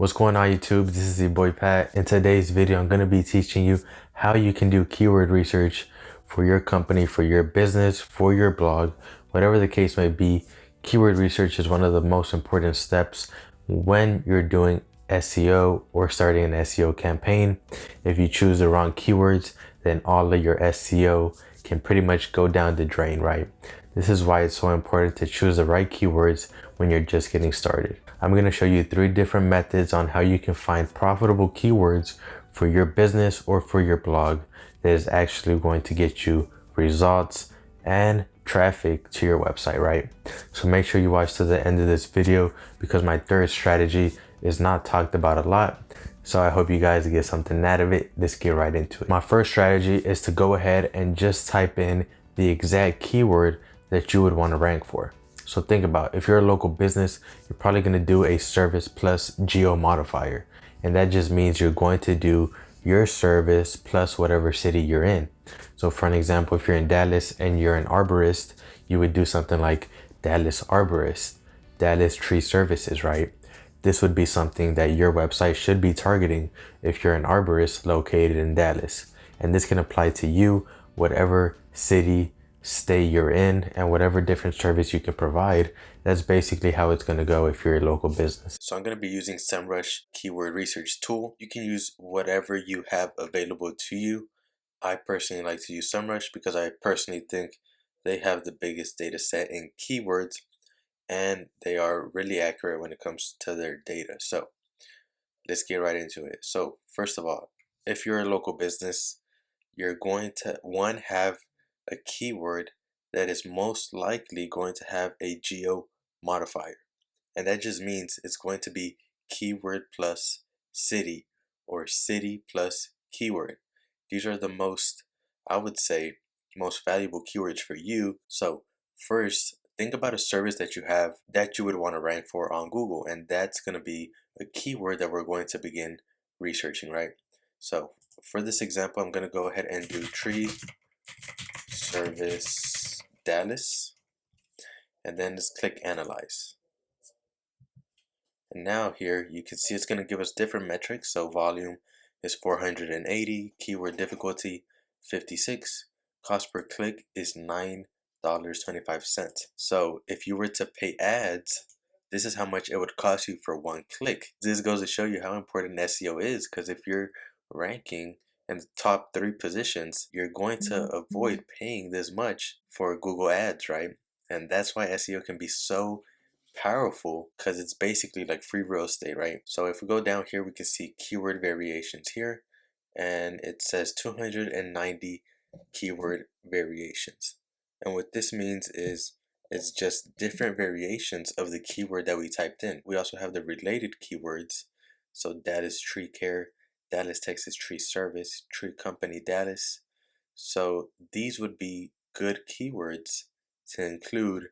What's going on YouTube? This is your boy Pat. In today's video, I'm going to be teaching you how you can do keyword research for your company, for your business, for your blog, whatever the case may be. Keyword research is one of the most important steps when you're doing SEO or starting an SEO campaign. If you choose the wrong keywords, then all of your SEO can pretty much go down the drain, right? This is why it's so important to choose the right keywords when you're just getting started. I'm going to show you 3 different methods on how you can find profitable keywords for your business or for your blog that is actually going to get you results and traffic to your website, right? So make sure you watch to the end of this video because my third strategy is not talked about a lot. So I hope you guys get something out of it. Let's get right into it. My first strategy is to go ahead and just type in the exact keyword that you would want to rank for. So think about, if you're a local business, you're probably going to do a service plus geo modifier. And that just means you're going to do your service plus whatever city you're in. So for an example, if you're in Dallas and you're an arborist, you would do something like Dallas arborist, Dallas tree services, right? This would be something that your website should be targeting if you're an arborist located in Dallas. And this can apply to you, whatever city, state you're in, and whatever different service you can provide. That's basically how it's going to go if you're a local business. So I'm going to be using SEMrush keyword research tool. You can use whatever you have available to you. I personally like to use SEMrush because I personally think they have the biggest data set in keywords and they are really accurate when it comes to their data. So let's get right into it. So first of all, if you're a local business, you're going to have a keyword that is most likely going to have a geo modifier. And that just means it's going to be keyword plus city or city plus keyword. These are the most, I would say, most valuable keywords for you. So first, think about a service that you have that you would want to rank for on Google. And that's going to be a keyword that we're going to begin researching, right? So for this example, I'm going to go ahead and do tree service Dallas, and then just click analyze. And now here you can see it's going to give us different metrics. So volume is 480, keyword difficulty 56, cost per click is $9.25. So if you were to pay ads, this is how much it would cost you for 1 click. This goes to show you how important SEO is, because if you're ranking in the top 3 positions, you're going to avoid paying this much for Google ads, right? And that's why SEO can be so powerful, because it's basically like free real estate, right? So if we go down here, we can see keyword variations here, and it says 290 keyword variations. And what this means is it's just different variations of the keyword that we typed in. We also have the related keywords. So Dallas tree care, Dallas Texas tree service, tree company Dallas. So these would be good keywords to include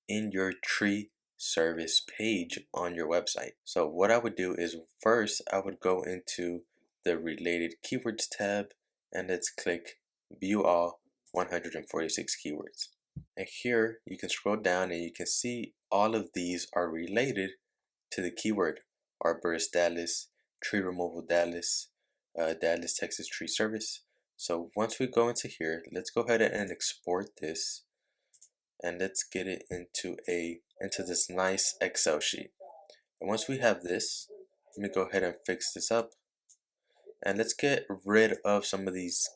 in your tree service page on your website. So what I would do is first I would go into the related keywords tab, and let's click view all 146 keywords. And here you can scroll down and you can see all of these are related to the keyword arborist Dallas, tree removal Dallas, Dallas Texas tree service. So once we go into here, let's go ahead and export this, and let's get it into this nice Excel sheet. And once we have this, let me go ahead and fix this up, and let's get rid of some of these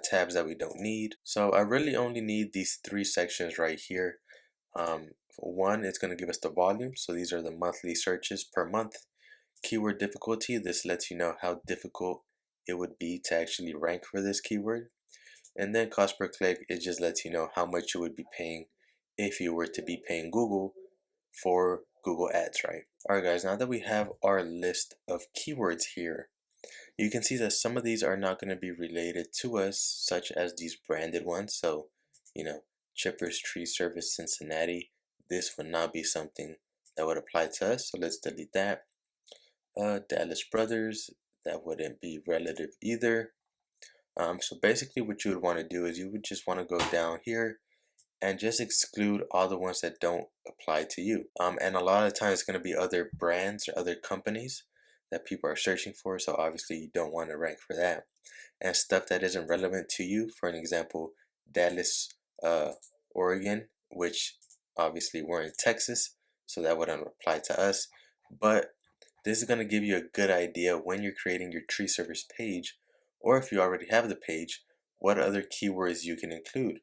tabs that we don't need. So I really only need these 3 sections right here. One, it's going to give us the volume, so these are the monthly searches per month. Keyword difficulty, this lets you know how difficult it would be to actually rank for this keyword. And then cost per click, it just lets you know how much you would be paying if you were to be paying Google for Google ads, right? Alright guys, now that we have our list of keywords here, you can see that some of these are not going to be related to us, such as these branded ones. So, Chippers Tree Service Cincinnati, this would not be something that would apply to us, so let's delete that. Dallas Brothers, that wouldn't be relative either. So basically what you would want to do is you would just want to go down here and just exclude all the ones that don't apply to you. And a lot of times it's going to be other brands or other companies. that people are searching for, so obviously you don't want to rank for that. And stuff that isn't relevant to you, for an example, Dallas, Oregon, which obviously we're in Texas, so that wouldn't apply to us. But this is going to give you a good idea when you're creating your tree service page, or if you already have the page, what other keywords you can include,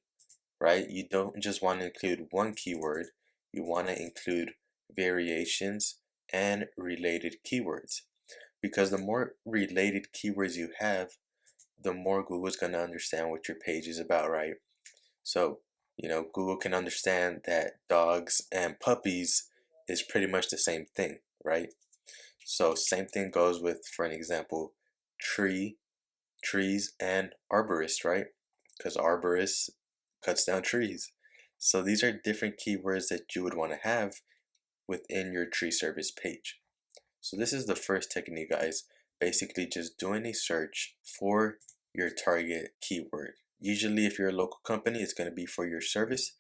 right? You don't just want to include one keyword, you want to include variations and related keywords. Because the more related keywords you have, the more Google's going to understand what your page is about, right? So, Google can understand that dogs and puppies is pretty much the same thing, right? So same thing goes with, for an example, trees and arborist, right? Because arborist cuts down trees. So these are different keywords that you would want to have within your tree service page. So this is the first technique, guys. Basically just doing a search for your target keyword. Usually if you're a local company, it's going to be for your service,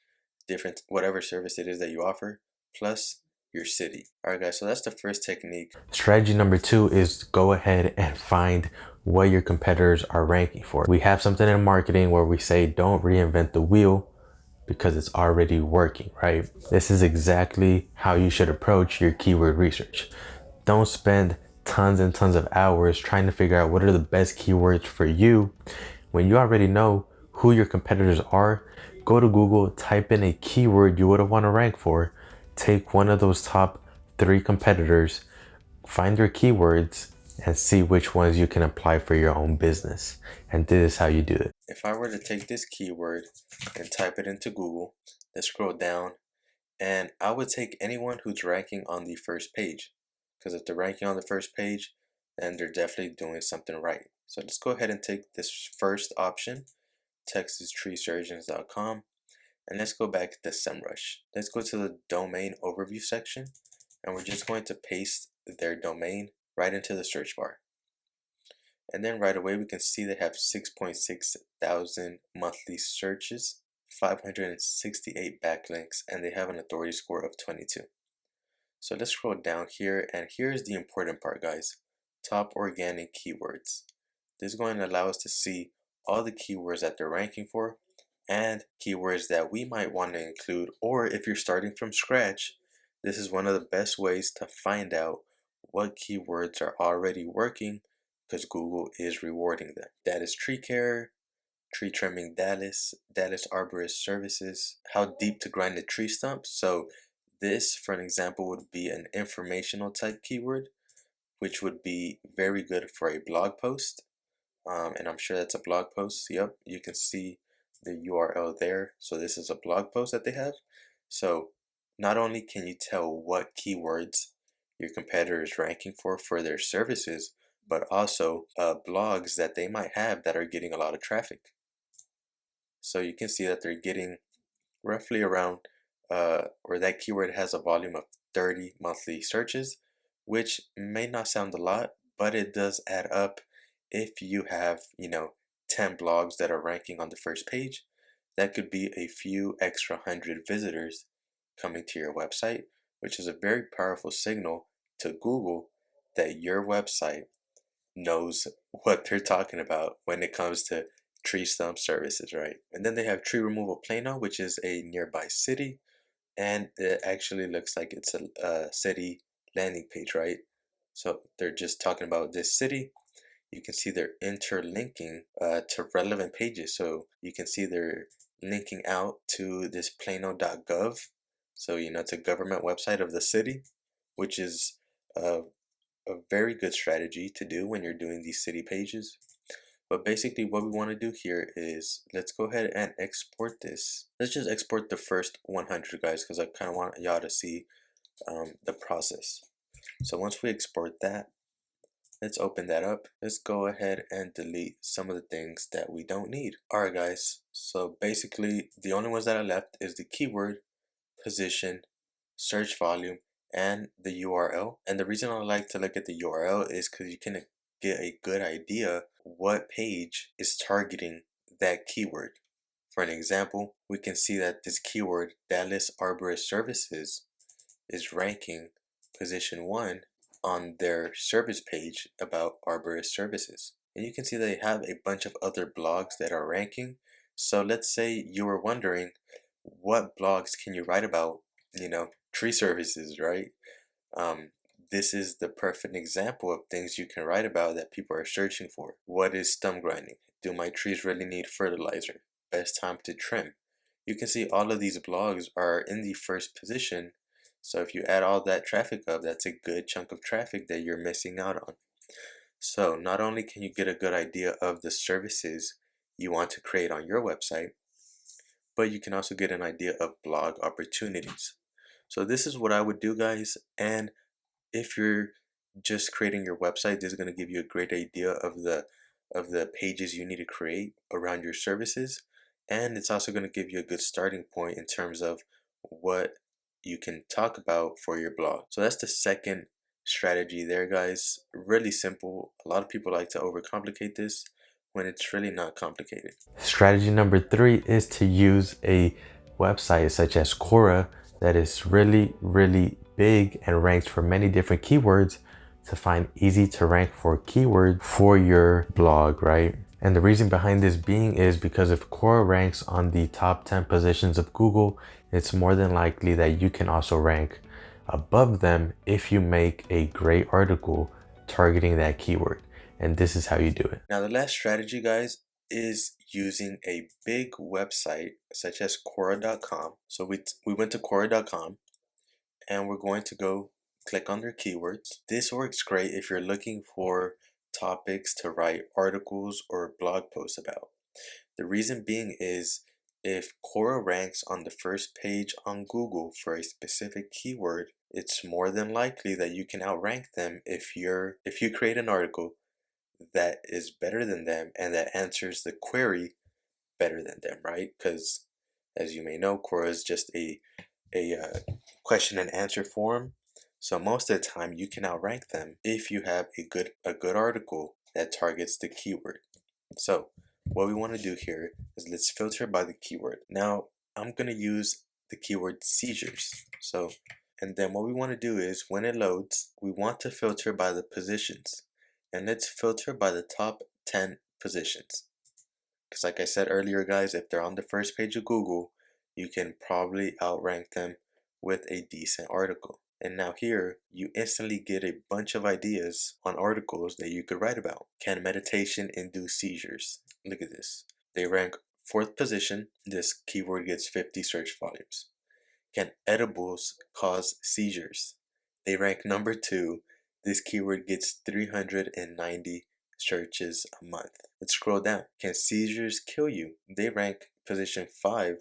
different whatever service it is that you offer, plus your city. Alright guys, so that's the first technique. Strategy number 2 is go ahead and find what your competitors are ranking for. We have something in marketing where we say don't reinvent the wheel because it's already working, right? This is exactly how you should approach your keyword research. Don't spend tons and tons of hours trying to figure out what are the best keywords for you when you already know who your competitors are. Go to Google, type in a keyword you would want to rank for, take one of those top 3 competitors, find their keywords, and see which ones you can apply for your own business. And this is how you do it. If I were to take this keyword and type it into Google, let's scroll down, and I would take anyone who's ranking on the first page. Because if they're ranking on the first page, then they're definitely doing something right. So let's go ahead and take this first option, TexasTreeSurgeons.com, and let's go back to SEMrush. Let's go to the domain overview section, and we're just going to paste their domain right into the search bar. And then right away we can see they have 6.6 thousand monthly searches, 568 backlinks, and they have an authority score of 22. So let's scroll down here, and here's the important part, guys. Top organic keywords. This is going to allow us to see all the keywords that they're ranking for and keywords that we might want to include, or if you're starting from scratch, this is one of the best ways to find out what keywords are already working because Google is rewarding them. That is tree care, tree trimming Dallas arborist services, how deep to grind the tree stumps. So this, for an example, would be an informational type keyword, which would be very good for a blog post. And I'm sure that's a blog post. Yep, you can see the URL there. So this is a blog post that they have. So not only can you tell what keywords your competitor is ranking for their services, but also blogs that they might have that are getting a lot of traffic. So you can see that they're getting roughly around, or that keyword has a volume of 30 monthly searches, which may not sound a lot, but it does add up. If you have, 10 blogs that are ranking on the first page, that could be a few extra hundred visitors coming to your website, which is a very powerful signal to Google that your website knows what they're talking about when it comes to tree stump services, right? And then they have Tree Removal Plano, which is a nearby city, and it actually looks like it's a city landing page, right? So they're just talking about this city. You can see they're interlinking to relevant pages. So you can see they're linking out to this plano.gov. So, it's a government website of the city, which is a very good strategy to do when you're doing these city pages. But basically what we want to do here is, let's go ahead and export this. Let's just export the first 100, guys, because I kind of want y'all to see the process. So once we export that, let's open that up. Let's go ahead and delete some of the things that we don't need. Alright guys, so basically the only ones that are left is the keyword, position, search volume, and the URL. And the reason I like to look at the URL is because you can get a good idea what page is targeting that keyword. For an example, we can see that this keyword, Dallas Arborist Services, is ranking position 1 on their service page about arborist services. And you can see they have a bunch of other blogs that are ranking. So let's say you were wondering, what blogs can you write about, tree services, right? Um, this is the perfect example of things you can write about that people are searching for. What is stump grinding? Do my trees really need fertilizer? Best time to trim? You can see all of these blogs are in the first position. So if you add all that traffic up, that's a good chunk of traffic that you're missing out on. So not only can you get a good idea of the services you want to create on your website, but you can also get an idea of blog opportunities. So this is what I would do, guys. And if you're just creating your website, this is going to give you a great idea of the pages you need to create around your services, and it's also going to give you a good starting point in terms of what you can talk about for your blog. So that's the second strategy there, guys. Really simple. A lot of people like to overcomplicate this when it's really not complicated. Strategy number 3 is to use a website such as Quora that is really big and ranks for many different keywords to find easy to rank for keyword for your blog, right? And the reason behind this being is because if Quora ranks on the top 10 positions of Google, it's more than likely that you can also rank above them if you make a great article targeting that keyword. And this is how you do it. Now, the last strategy, guys, is using a big website such as Quora.com. So we went to Quora.com and we're going to go click on their keywords. This works great if you're looking for topics to write articles or blog posts about. The reason being is if Quora ranks on the first page on Google for a specific keyword, it's more than likely that you can outrank them if you create an article that is better than them and that answers the query better than them, right? Because as you may know, Quora is just a question and answer forum. So most of the time you can outrank them if you have a good article that targets the keyword. So what we want to do here is let's filter by the keyword. Now I'm going to use the keyword seizures. And then what we want to do is when it loads, we want to filter by the positions. And let's filter by the top 10 positions. Because like I said earlier, guys, if they're on the first page of Google, you can probably outrank them with a decent article. And now here, you instantly get a bunch of ideas on articles that you could write about. Can meditation induce seizures? Look at this. They rank 4th position. This keyword gets 50 search volumes. Can edibles cause seizures? They rank number 2. This keyword gets 390 searches a month. Let's scroll down. Can seizures kill you? They rank position 5,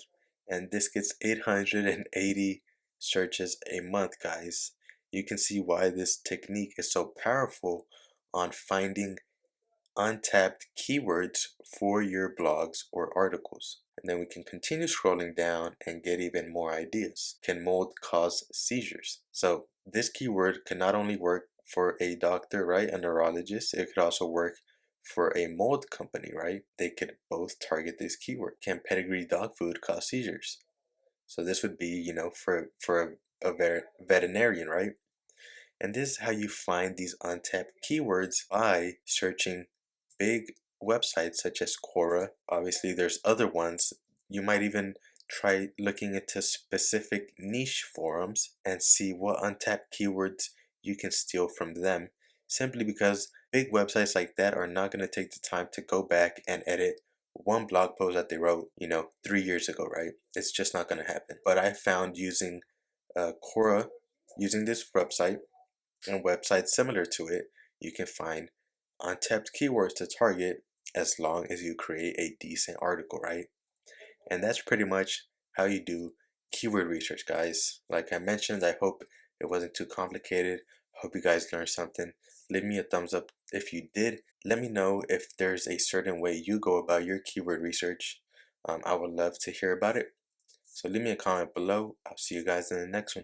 and this gets 880 searches a month, guys. You can see why this technique is so powerful on finding untapped keywords for your blogs or articles. And then we can continue scrolling down and get even more ideas. Can mold cause seizures? So this keyword can not only work for a doctor, right, a neurologist, it could also work for a mold company, right? They could both target this keyword. Can pedigree dog food cause seizures? So this would be, for a veterinarian, right? And this is how you find these untapped keywords by searching big websites such as Quora. Obviously, there's other ones. You might even try looking into specific niche forums and see what untapped keywords you can steal from them, simply because big websites like that are not going to take the time to go back and edit one blog post that they wrote, 3 years ago, right? It's just not going to happen. But I found using Quora, using this website, and websites similar to it, you can find untapped keywords to target as long as you create a decent article, right? And that's pretty much how you do keyword research, guys. Like I mentioned, I hope it wasn't too complicated. Hope you guys learned something. Leave me a thumbs up if you did. Let me know if there's a certain way you go about your keyword research. I would love to hear about it. So leave me a comment below. I'll see you guys in the next one.